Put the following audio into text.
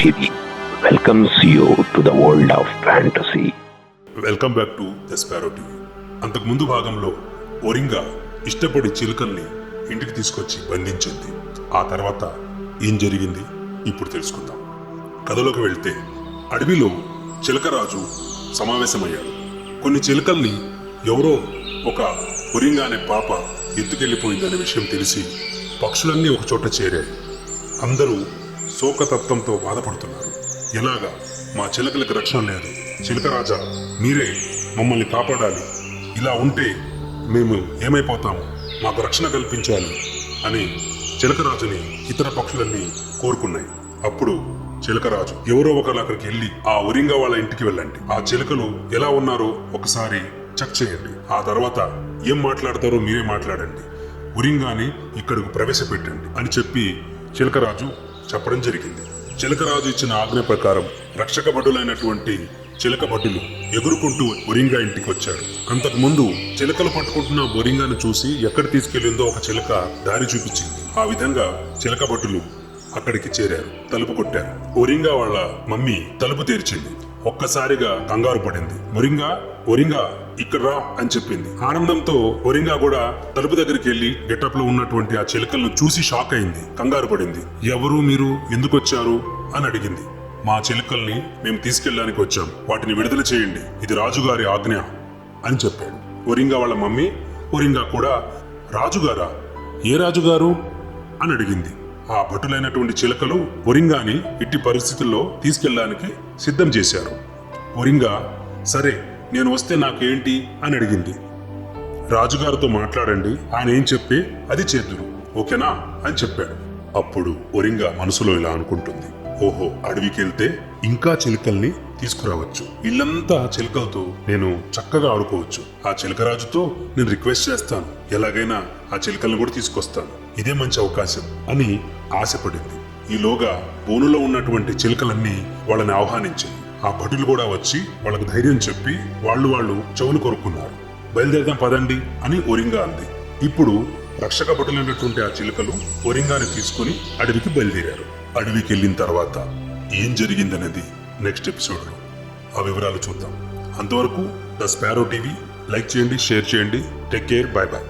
TV welcomes you to the world of fantasy. Welcome back to the sparrow TV. అంతకు ముందు భాగంలో ఒరింగా ఇష్టపడి చిలుకల్ని ఇంటికి తీసుకొచ్చి బంధించింది. ఆ తర్వాత ఏం జరిగింది ఇప్పుడు తెలుసుకుందాం. కథలోకి వెళ్తే అడవిలో చిలకరాజు సమావేశమయ్యాడు. కొన్ని చిలుకల్ని ఎవరో ఒక ఒరింగా అనే పాప ఎత్తుకెళ్లిపోయిందనే విషయం తెలిసి పక్షులన్నీ ఒక చోట చేరాయి. అందరూ శోకతత్వంతో బాధపడుతున్నారు. ఎలాగా మా చిలకలకు రక్షణ లేదు, చిలకరాజా మీరే మమ్మల్ని కాపాడాలి, ఇలా ఉంటే మేము ఏమైపోతాము, మాకు రక్షణ కల్పించాలి అని చిలకరాజుని ఇతర పక్షులన్నీ కోరుకున్నాయి. అప్పుడు చిలకరాజు ఎవరో ఒకరు అక్కడికి వెళ్ళి ఆ ఒరింగా వాళ్ళ ఇంటికి వెళ్ళండి, ఆ చిలుకలు ఎలా ఉన్నారో ఒకసారి చెక్ చేయండి, ఆ తర్వాత ఏం మాట్లాడతారో మీరే మాట్లాడండి, ఒరింగాని ఇక్కడకు ప్రవేశపెట్టండి అని చెప్పి చిలకరాజు చెప్పడం జరిగింది. చిలకరాజు ఇచ్చిన ఆజ్ఞ ప్రకారం రక్షక భటులైనటువంటి చిలక భటులు ఎగురుకుంటూ ఒరింగా ఇంటికి వచ్చారు. అంతకు ముందు చిలకలు పట్టుకుంటున్న ఒరింగాను చూసి ఎక్కడ తీసుకెళ్లిందో ఒక చిలక దారి చూపించింది. ఆ విధంగా చిలక భటులు అక్కడికి చేరారు, తలుపు కొట్టారు. ఒరింగా వాళ్ళ మమ్మీ తలుపు తెరిచింది. ఒక్కసారిగా కంగారు పడింది. ఒరింగా ఇక్కడ రా అని చెప్పింది. ఆనందంతో ఒరింగా కూడా తలుపు దగ్గరికి వెళ్లి గెటప్ లో ఉన్నటువంటి ఆ చిలకలను చూసి షాక్ అయింది, కంగారు పడింది. ఎవరు మీరు, ఎందుకు వచ్చారు అని అడిగింది. మా చిలుకల్ని మేము తీసుకెళ్ళడానికి వచ్చాం, వాటిని విడుదల చేయండి, ఇది రాజుగారి ఆజ్ఞ అని చెప్పాడు. ఒరింగా వాళ్ళ మమ్మీ ఒరింగా కూడా రాజుగారా, ఏ రాజుగారు అని అడిగింది. ఆ భటులైనటువంటి చిలకలు ఒరింగాని ఇట్టి పరిస్థితుల్లో తీసుకెళ్ళడానికి సిద్ధం చేశారు. ఒరింగా సరే నేను వస్తే నాకేంటి అని అడిగింది. రాజుగారితో మాట్లాడండి, ఆయన ఏం చెప్పి అది చేద్దురు, ఓకేనా అని చెప్పాడు. అప్పుడు ఒరింగా మనసులో ఇలా అనుకుంటుంది, ఓహో అడవికి వెళ్తే ఇంకా చిలుకల్ని తీసుకురావచ్చు, ఇల్లంతా చిలుకలతో నేను చక్కగా ఆడుకోవచ్చు, ఆ చిలకరాజుతో నేను రిక్వెస్ట్ చేస్తాను, ఎలాగైనా ఆ చిలుకల్ని కూడా తీసుకొస్తాను, ఇదే మంచి అవకాశం అని ఆశపడింది. ఈలోగా బోనులో ఉన్నటువంటి చిలుకలన్నీ వాళ్ళని ఆహ్వానించాయి. ఆ భటులు కూడా వచ్చి వాళ్ళకు ధైర్యం చెప్పి వాళ్ళు చెవులు కొరుక్కున్నారు. బయలుదేరదాం పదండి అని ఒరింగా అంది. ఇప్పుడు రక్షక భటులైనటువంటి ఆ చిలుకలు ఒరింగాని తీసుకుని అడవికి బయలుదేరారు. అడవికి వెళ్ళిన తర్వాత ఏం జరిగిందనేది నెక్స్ట్ ఎపిసోడ్ లో ఆ వివరాలు చూద్దాం. అంతవరకు ద స్పారో టీవీ లైక్ చేయండి, షేర్ చేయండి. Take care, by by.